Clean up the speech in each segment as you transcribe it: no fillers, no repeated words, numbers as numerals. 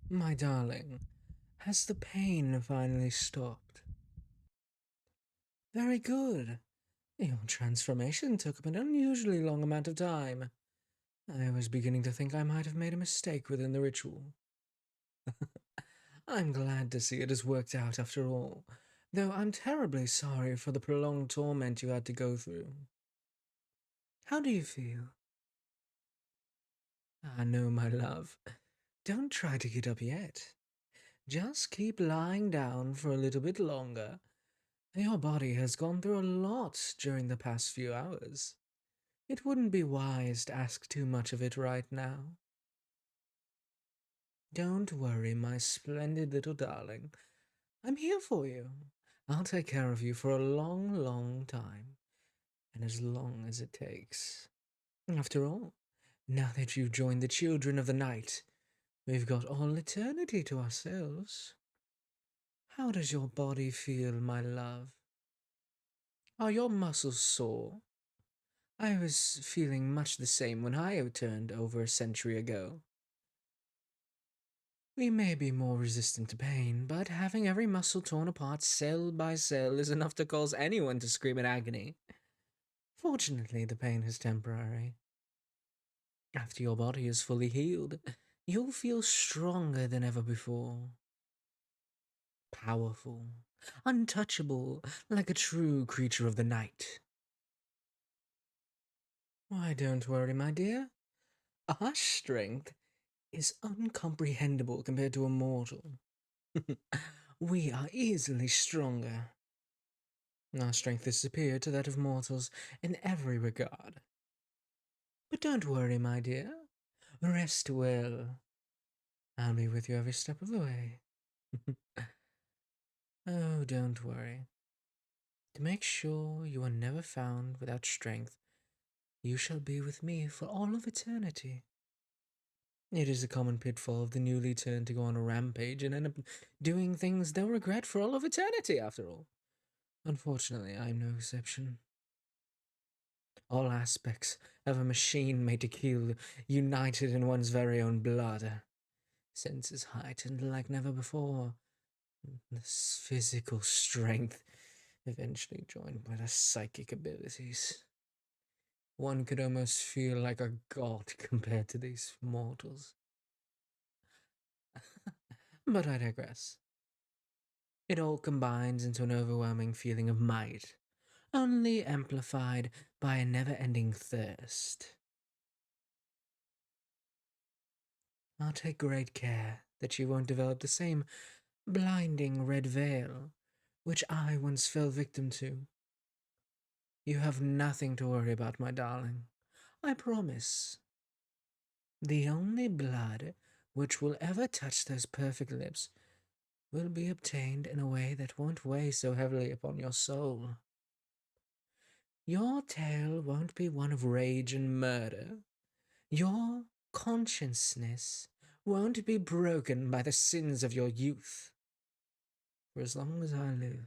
My darling, has the pain finally stopped? Very good. Your transformation took up an unusually long amount of time. I was beginning to think I might have made a mistake within the ritual. I'm glad to see it has worked out after all, though I'm terribly sorry for the prolonged torment you had to go through. How do you feel? Ah, no, my love. Don't try to get up yet. Just keep lying down for a little bit longer. Your body has gone through a lot during the past few hours. It wouldn't be wise to ask too much of it right now. Don't worry, my splendid little darling. I'm here for you. I'll take care of you for a long, long time, and as long as it takes. After all, now that you've joined the children of the night, we've got all eternity to ourselves. How does your body feel, my love? Are your muscles sore? I was feeling much the same when I returned over a century ago. We may be more resistant to pain, but having every muscle torn apart cell by cell is enough to cause anyone to scream in agony. Fortunately, the pain is temporary. After your body is fully healed, you'll feel stronger than ever before. Powerful, untouchable, like a true creature of the night. Why, don't worry, my dear. Our strength is uncomprehendable compared to a mortal. We are easily stronger. Our strength is superior to that of mortals in every regard. But don't worry, my dear. Rest well. I'll be with you every step of the way. Oh, don't worry. To make sure you are never found without strength, you shall be with me for all of eternity. It is a common pitfall of the newly turned to go on a rampage and end up doing things they'll regret for all of eternity, after all. Unfortunately, I'm no exception. All aspects of a machine made to kill, united in one's very own blood. Senses heightened like never before. This physical strength eventually joined by the psychic abilities. One could almost feel like a god compared to these mortals. But I digress. It all combines into an overwhelming feeling of might, only amplified by a never ending thirst. I'll take great care that you won't develop the same blinding red veil which I once fell victim to. You have nothing to worry about, my darling. I promise. The only blood which will ever touch those perfect lips will be obtained in a way that won't weigh so heavily upon your soul. Your tale won't be one of rage and murder. Your consciousness won't be broken by the sins of your youth. For as long as I live,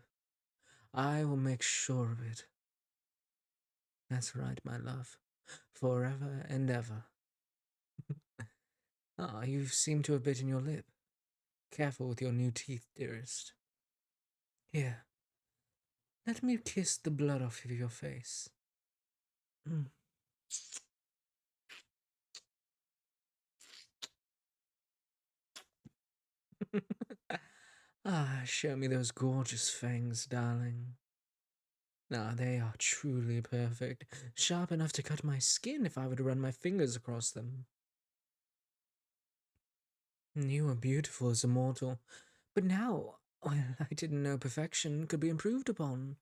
I will make sure of it. That's right, my love. Forever and ever. Ah, you seem to have bitten your lip. Careful with your new teeth, dearest. Here, let me kiss the blood off of your face. Mm. Ah, show me those gorgeous fangs, darling. Ah, they are truly perfect, sharp enough to cut my skin if I were to run my fingers across them. You are beautiful as a mortal, but now, well, I didn't know perfection could be improved upon.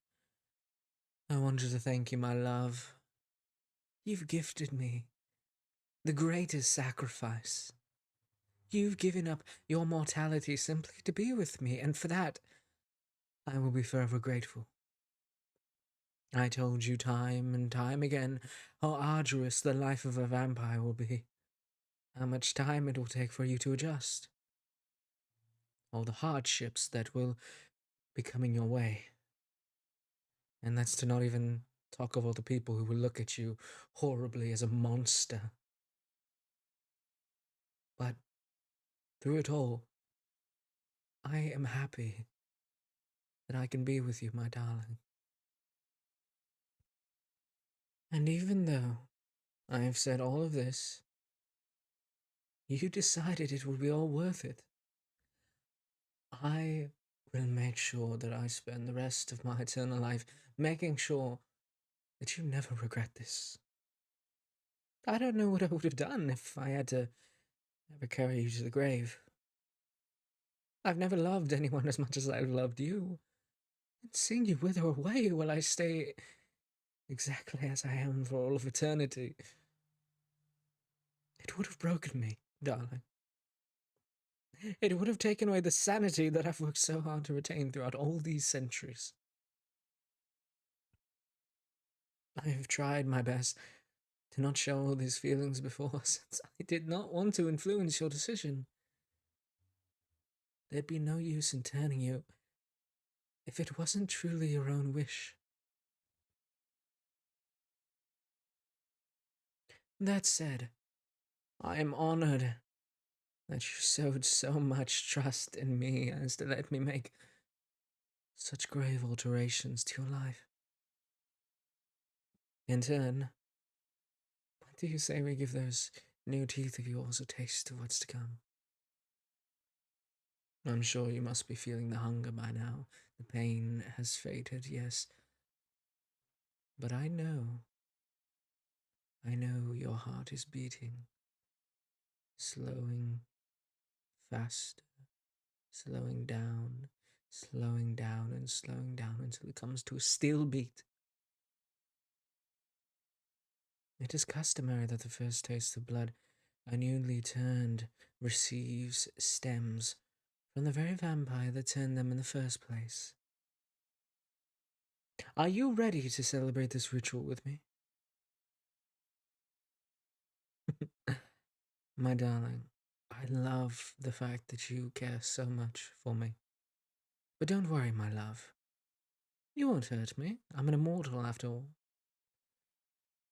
I wanted to thank you, my love. You've gifted me the greatest sacrifice. You've given up your mortality simply to be with me, and for that, I will be forever grateful. I told you time and time again how arduous the life of a vampire will be, how much time it will take for you to adjust, all the hardships that will be coming your way. And that's to not even talk of all the people who will look at you horribly as a monster. But Through it all, I am happy that I can be with you, my darling. And even though I have said all of this, you decided it would be all worth it. I will make sure that I spend the rest of my eternal life making sure that you never regret this. I don't know what I would have done if I had to ever carry you to the grave. I've never loved anyone as much as I've loved you. And seeing you wither away while I stay exactly as I am for all of eternity, it would have broken me, darling. It would have taken away the sanity that I've worked so hard to retain throughout all these centuries. I have tried my best to not show all these feelings before, since I did not want to influence your decision. There'd be no use in turning you if it wasn't truly your own wish. That said, I am honored that you showed so much trust in me as to let me make such grave alterations to your life. In turn, what do you say we give those new teeth of yours a taste of what's to come? I'm sure you must be feeling the hunger by now. The pain has faded, yes. But I know your heart is beating, slowing faster, slowing down and slowing down until it comes to a still beat. It is customary that the first taste of blood a newly turned receives stems from the very vampire that turned them in the first place. Are you ready to celebrate this ritual with me? My darling, I love the fact that you care so much for me. But don't worry, my love. You won't hurt me. I'm an immortal after all.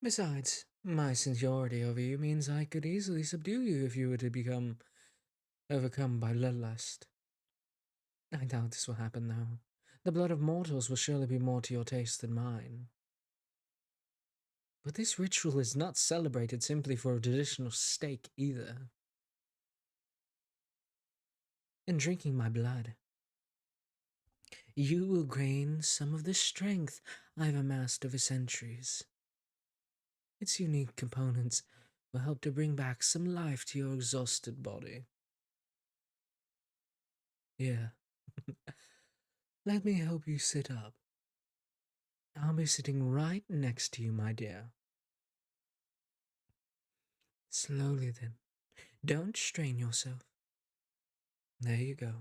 Besides, my seniority over you means I could easily subdue you if you were to become overcome by bloodlust. I doubt this will happen, though. The blood of mortals will surely be more to your taste than mine. But this ritual is not celebrated simply for a traditional steak either. In drinking my blood, you will gain some of the strength I've amassed over centuries. Its unique components will help to bring back some life to your exhausted body. Here, let me help you sit up. I'll be sitting right next to you, my dear. Slowly then. Don't strain yourself. There you go.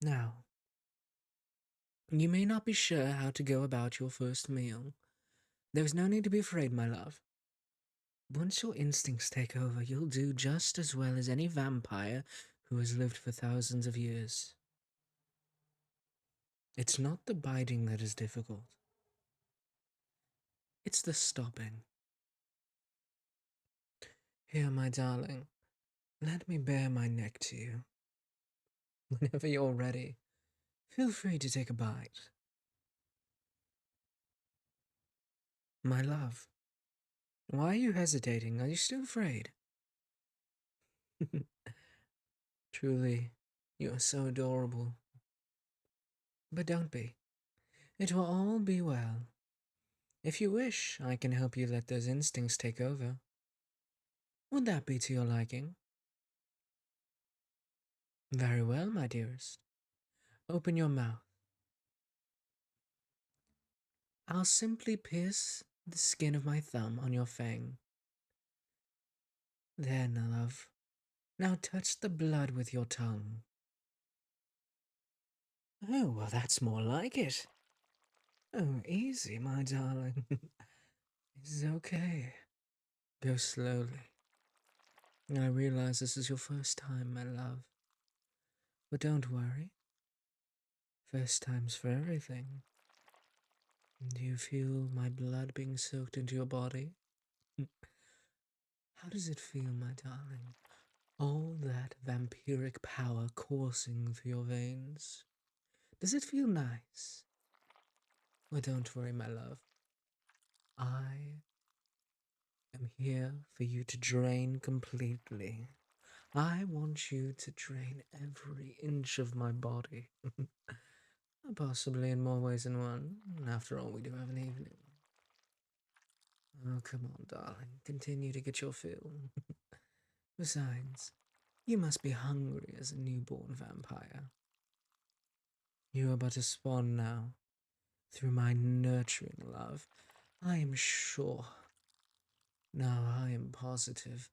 Now, you may not be sure how to go about your first meal. There is no need to be afraid, my love. Once your instincts take over, you'll do just as well as any vampire who has lived for thousands of years. It's not the biting that is difficult. It's the stopping. Here, my darling, let me bare my neck to you. Whenever you're ready, feel free to take a bite. My love, why are you hesitating? Are you still afraid? Truly, you are so adorable. But don't be. It will all be well. If you wish, I can help you let those instincts take over. Would that be to your liking? Very well, my dearest. Open your mouth. I'll simply pierce the skin of my thumb on your fang. There, now, love. Now touch the blood with your tongue. Oh, well, that's more like it. Oh, easy, my darling. It's okay. Go slowly. I realize this is your first time, my love. But don't worry. First time's for everything. Do you feel my blood being soaked into your body? How does it feel, my darling? All that vampiric power coursing through your veins. Does it feel nice? Well, don't worry, my love. I am here for you to drain completely. I want you to drain every inch of my body. Possibly in more ways than one. After all, we do have an evening. Oh, come on, darling. Continue to get your fill. Besides, you must be hungry as a newborn vampire. You are but a spawn now. Through my nurturing love, I am sure, now I am positive,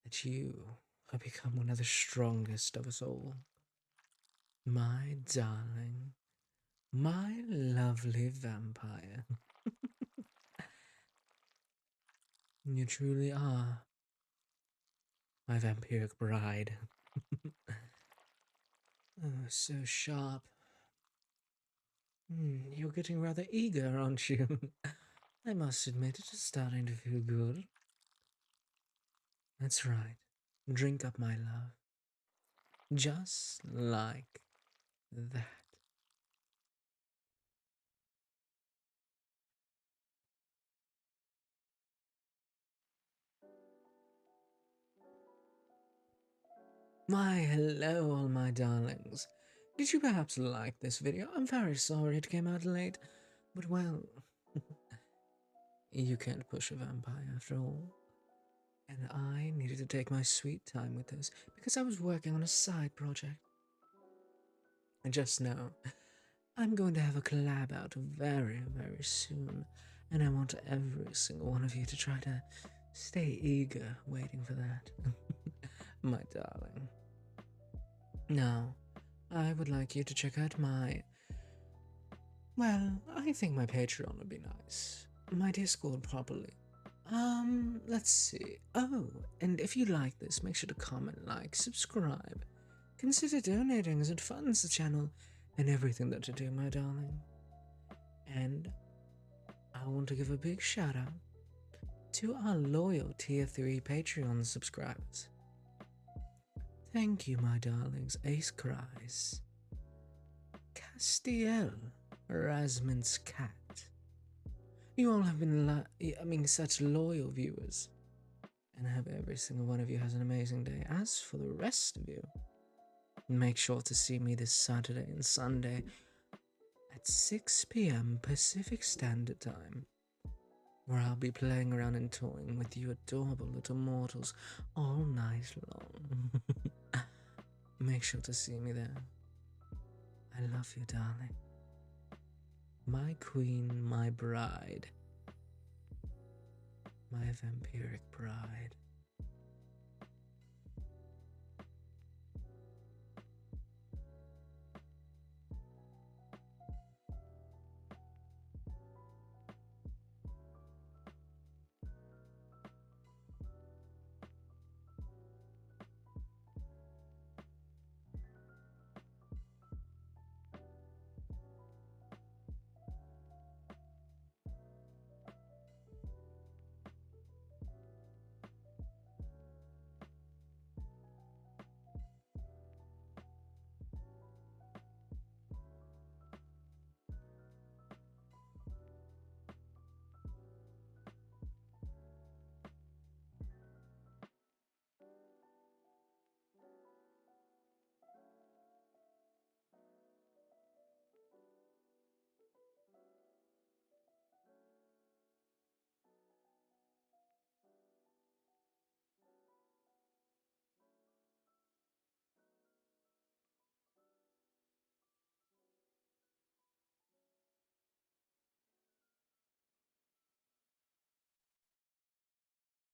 that you have become one of the strongest of us all. My darling, my lovely vampire. You truly are my vampiric bride. Oh, so sharp. You're getting rather eager, aren't you? I must admit it is starting to feel good. That's right. Drink up, my love. Just like that. Why, hello, all my darlings. Did you perhaps like this video? I'm very sorry it came out late, but well, you can't push a vampire after all. And I needed to take my sweet time with this because I was working on a side project. And just know, I'm going to have a collab out very, very soon, and I want every single one of you to try to stay eager waiting for that. My darling. Now, I would like you to check out well, I think my Patreon would be nice. My Discord probably. Let's see. Oh, and if you like this, make sure to comment, like, subscribe. Consider donating as it funds the channel and everything that you do, my darling. And I want to give a big shout out to our loyal Tier 3 Patreon subscribers. Thank you, my darlings. ace.cries, Castiel, Rasmund's cat. You all have been, such loyal viewers. And I hope every single one of you has an amazing day. As for the rest of you, make sure to see me this Saturday and Sunday at 6 p.m. Pacific Standard Time, where I'll be playing around and toying with you adorable little mortals all night long. Make sure to see me there. I love you, darling. My queen, my bride. My vampiric bride.